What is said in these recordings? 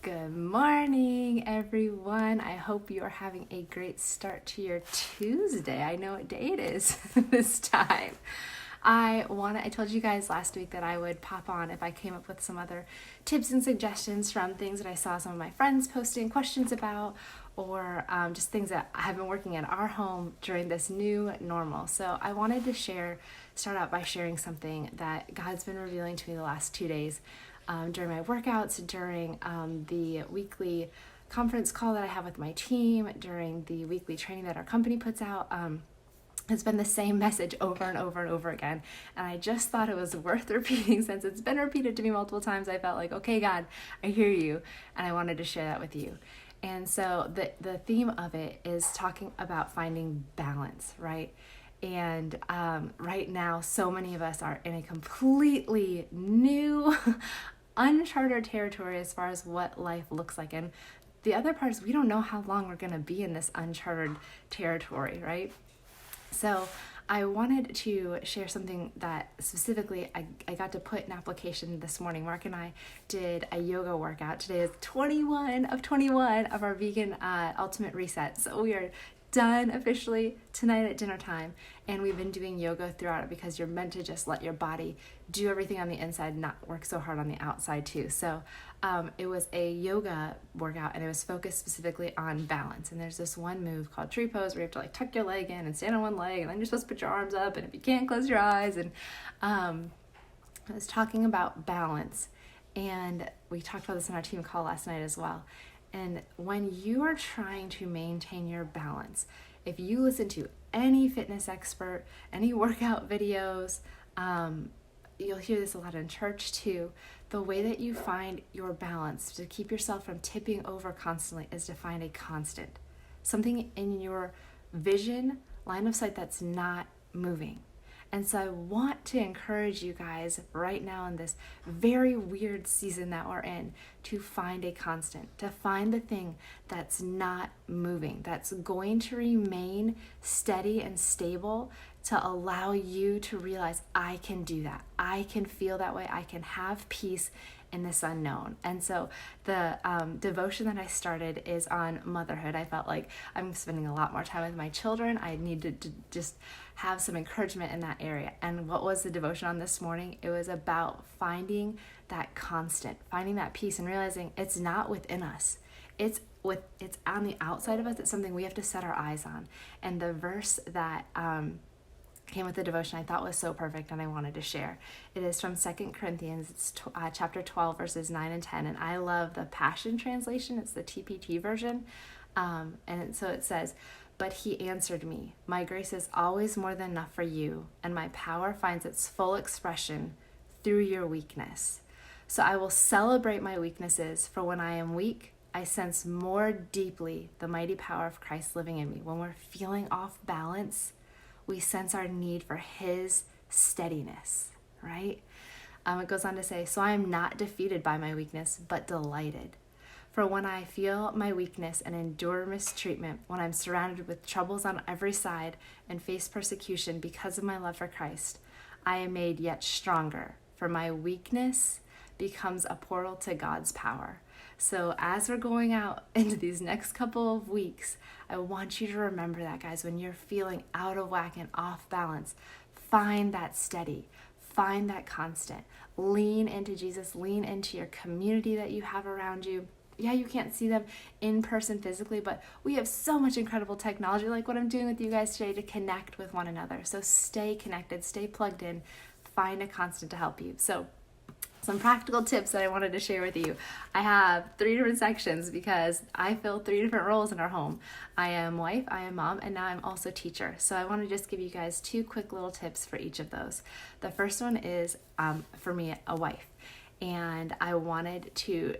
Good morning, everyone. I hope you are having a great start to your Tuesday. I know what day it is this time. I told you guys last week that I would pop on if I came up with some other tips and suggestions from things that I saw some of my friends posting questions about, or just things that have been working in our home during this new normal. So I wanted to start out by sharing something that God's been revealing to me the last 2 days. During my workouts, during the weekly conference call that I have with my team, during the weekly training that our company puts out. It's been the same message over and over and over again. And I just thought it was worth repeating since it's been repeated to me multiple times. I felt like, okay, God, I hear you. And I wanted to share that with you. And so the theme of it is talking about finding balance, right? And right now, so many of us are in a completely new, uncharted territory as far as what life looks like. And the other part is we don't know how long we're going to be in this uncharted territory, right? So I wanted to share something that specifically I got to put in application this morning. Mark and I did a yoga workout. Today is 21 of our vegan ultimate reset. So we are done officially tonight at dinner time, and we've been doing yoga throughout it because you're meant to just let your body do everything on the inside, not work so hard on the outside too. So it was a yoga workout, and it was focused specifically on balance. And there's this one move called tree pose where you have to like tuck your leg in and stand on one leg, and then you're supposed to put your arms up, and if you can't, close your eyes. And I was talking about balance, and we talked about this in our team call last night as well. And when you are trying to maintain your balance, if you listen to any fitness expert, any workout videos, you'll hear this a lot in church too, the way that you find your balance to keep yourself from tipping over constantly is to find a constant, something in your vision, line of sight that's not moving. And so I want to encourage you guys right now in this very weird season that we're in to find a constant, to find the thing that's not moving, that's going to remain steady and stable, to allow you to realize I can do that. I can feel that way. I can have peace in this unknown. And so the devotion that I started is on motherhood. I felt like I'm spending a lot more time with my children. I needed to just have some encouragement in that area. And what was the devotion on this morning? It was about finding that constant, finding that peace, and realizing it's not within us. It's on the outside of us. It's something we have to set our eyes on. And the verse that came with the devotion I thought was so perfect, and I wanted to share. It is from 2 Corinthians, it's chapter 12, verses 9 and 10, and I love the Passion Translation. It's the TPT version, and so it says, "But he answered me, my grace is always more than enough for you, and my power finds its full expression through your weakness. So I will celebrate my weaknesses, for when I am weak, I sense more deeply the mighty power of Christ living in me." When we're feeling off balance, we sense our need for his steadiness, right? It goes on to say, "So I am not defeated by my weakness, but delighted. For when I feel my weakness and endure mistreatment, when I'm surrounded with troubles on every side and face persecution because of my love for Christ, I am made yet stronger, for my weakness becomes a portal to God's power." So as we're going out into these next couple of weeks, I want you to remember that, guys. When you're feeling out of whack and off balance, find that steady, find that constant. Lean into Jesus, lean into your community that you have around you. Yeah, you can't see them in person physically, but we have so much incredible technology like what I'm doing with you guys today to connect with one another. So stay connected, stay plugged in, find a constant to help you. So some practical tips that I wanted to share with you. I have 3 different sections because I fill 3 different roles in our home. I am wife, I am mom, and now I'm also teacher. So I want to just give you guys 2 quick little tips for each of those. The first one is, for me, a wife. And I wanted to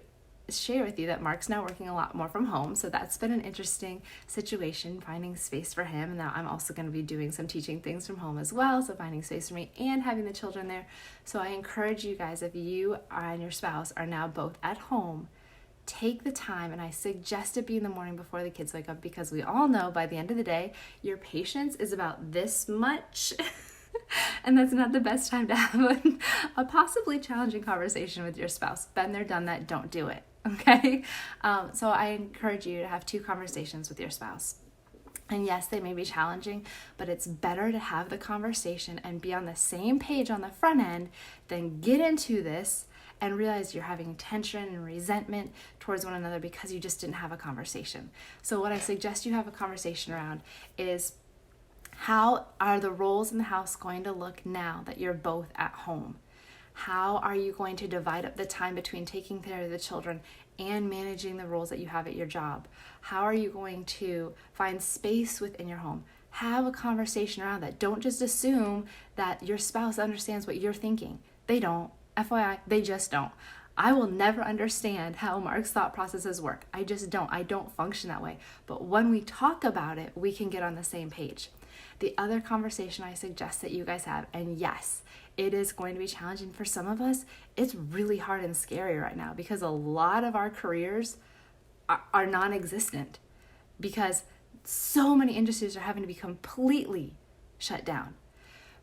share with you that Mark's now working a lot more from home, so that's been an interesting situation, finding space for him. And now I'm also going to be doing some teaching things from home as well, so finding space for me and having the children there. So I encourage you guys, if you and your spouse are now both at home, take the time, and I suggest it be in the morning before the kids wake up, because we all know by the end of the day, your patience is about this much. And that's not the best time to have a possibly challenging conversation with your spouse. Been there, done that, don't do it. Okay? So I encourage you to have 2 conversations with your spouse. And yes, they may be challenging, but it's better to have the conversation and be on the same page on the front end than get into this and realize you're having tension and resentment towards one another because you just didn't have a conversation. So what I suggest you have a conversation around is, how are the roles in the house going to look now that you're both at home? How are you going to divide up the time between taking care of the children and managing the roles that you have at your job? How are you going to find space within your home? Have a conversation around that. Don't just assume that your spouse understands what you're thinking. They don't. FYI, they just don't. I will never understand how Mark's thought processes work. I just don't. I don't function that way. But when we talk about it, we can get on the same page. The other conversation I suggest that you guys have, and yes, it is going to be challenging for some of us. It's really hard and scary right now because a lot of our careers are non-existent because so many industries are having to be completely shut down.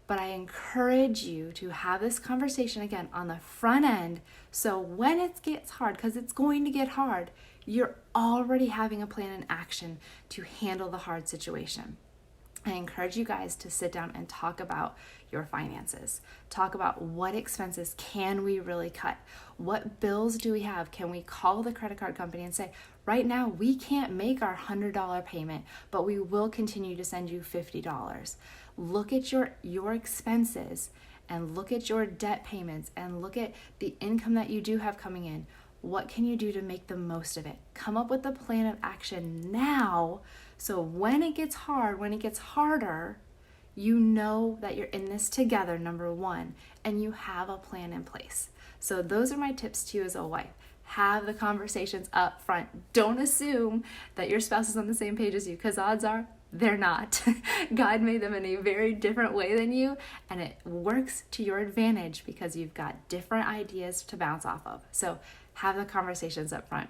But I encourage you to have this conversation again on the front end, so when it gets hard, because it's going to get hard, you're already having a plan in action to handle the hard situation. I encourage you guys to sit down and talk about your finances. Talk about what expenses can we really cut? What bills do we have? Can we call the credit card company and say, right now we can't make our $100 payment, but we will continue to send you $50. Look at your expenses and look at your debt payments and look at the income that you do have coming in. What can you do to make the most of it? Come up with a plan of action now, so when it gets hard, when it gets harder, you know that you're in this together, number one, and you have a plan in place. So those are my tips to you as a wife. Have the conversations up front. Don't assume that your spouse is on the same page as you, because odds are they're not. God made them in a very different way than you, and it works to your advantage because you've got different ideas to bounce off of. So have the conversations up front.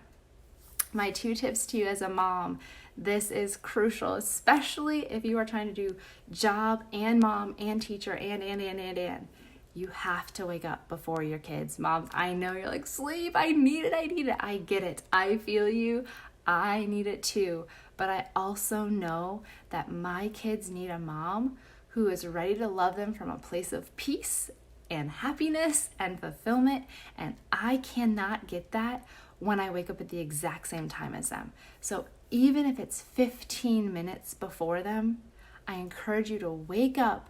My 2 tips to you as a mom, this is crucial, especially if you are trying to do job and mom and teacher and. You have to wake up before your kids. Moms, I know you're like, sleep, I need it. I get it. I feel you. I need it too. But I also know that my kids need a mom who is ready to love them from a place of peace and happiness and fulfillment. And I cannot get that when I wake up at the exact same time as them. So even if it's 15 minutes before them, I encourage you to wake up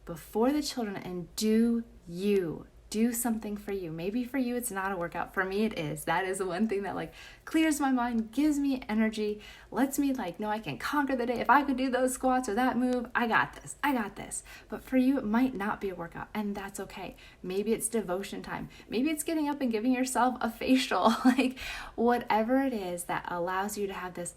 before the children and do something for you. Maybe for you it's not a workout. For me it is. That is the one thing that clears my mind, gives me energy, lets me know I can conquer the day. If I could do those squats or that move, I got this. But for you it might not be a workout, and that's okay. Maybe it's devotion time. Maybe it's getting up and giving yourself a facial. Whatever it is that allows you to have this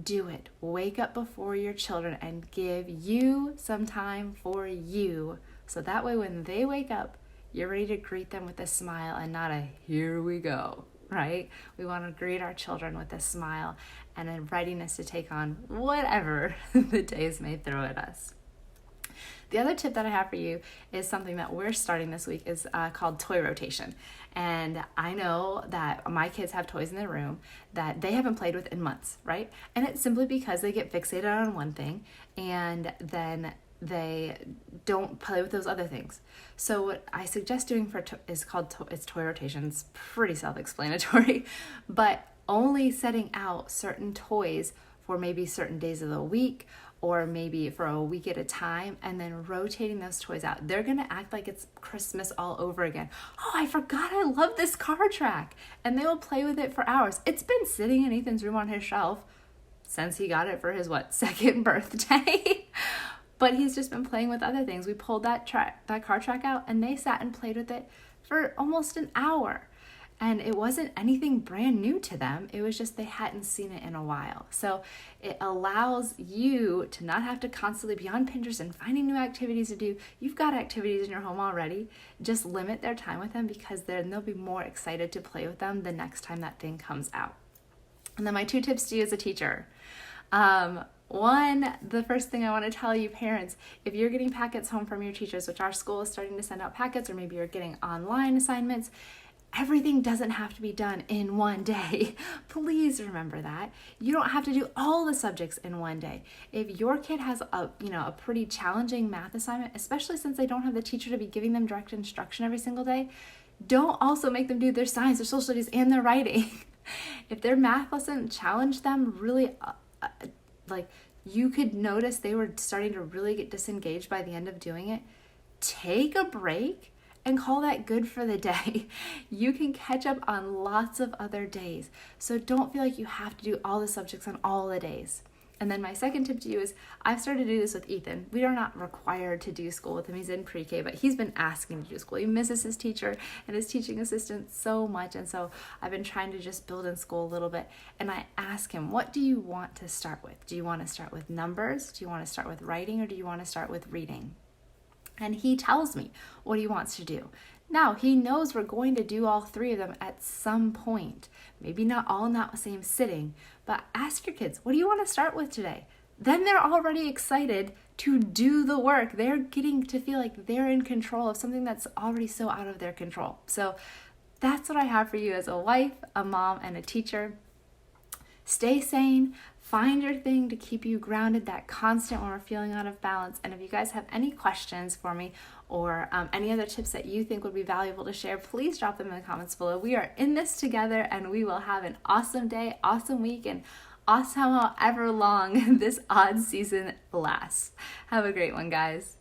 do it. Wake up before your children and give you some time for you. So that way when they wake up, you're ready to greet them with a smile and not a here we go, right? We want to greet our children with a smile and a readiness to take on whatever the days may throw at us. The other tip that I have for you is something that we're starting this week, is called toy rotation. And I know that my kids have toys in their room that they haven't played with in months, right? And it's simply because they get fixated on one thing and then they don't play with those other things. So what I suggest doing is called toy rotation. It's pretty self-explanatory, but only setting out certain toys for maybe certain days of the week, or maybe for a week at a time, and then rotating those toys out. They're gonna act like it's Christmas all over again. Oh, I forgot I love this car track. And they will play with it for hours. It's been sitting in Ethan's room on his shelf since he got it for his, second birthday? But he's just been playing with other things. We pulled that car track out and they sat and played with it for almost an hour. And it wasn't anything brand new to them. It was just they hadn't seen it in a while. So it allows you to not have to constantly be on Pinterest and finding new activities to do. You've got activities in your home already. Just limit their time with them, because then they'll be more excited to play with them the next time that thing comes out. And then my 2 tips to you as a teacher. One, the first thing I want to tell you parents, if you're getting packets home from your teachers, which our school is starting to send out packets, or maybe you're getting online assignments, Everything doesn't have to be done in one day. Please remember that. You don't have to do all the subjects in one day. If your kid has a pretty challenging math assignment, especially since they don't have the teacher to be giving them direct instruction every single day, don't also make them do their science, their social studies, and their writing. If their math lesson challenged them really, you could notice they were starting to really get disengaged by the end of doing it, take a break and call that good for the day. You can catch up on lots of other days. So don't feel like you have to do all the subjects on all the days. And then my second tip to you is I've started to do this with Ethan. We are not required to do school with him. He's in pre-K, but he's been asking to do school. He misses his teacher and his teaching assistant so much. And so I've been trying to just build in school a little bit. And I ask him, what do you want to start with? Do you want to start with numbers? Do you want to start with writing? Or do you want to start with reading? And he tells me what he wants to do. Now, he knows we're going to do all three of them at some point. Maybe not all in that same sitting, but ask your kids, what do you want to start with today? Then they're already excited to do the work. They're getting to feel like they're in control of something that's already so out of their control. So that's what I have for you as a wife, a mom, and a teacher. Stay sane, find your thing to keep you grounded, that constant when we're feeling out of balance. And if you guys have any questions for me or any other tips that you think would be valuable to share, please drop them in the comments below. We are in this together and we will have an awesome day, awesome week, and awesome however long this odd season lasts. Have a great one, guys.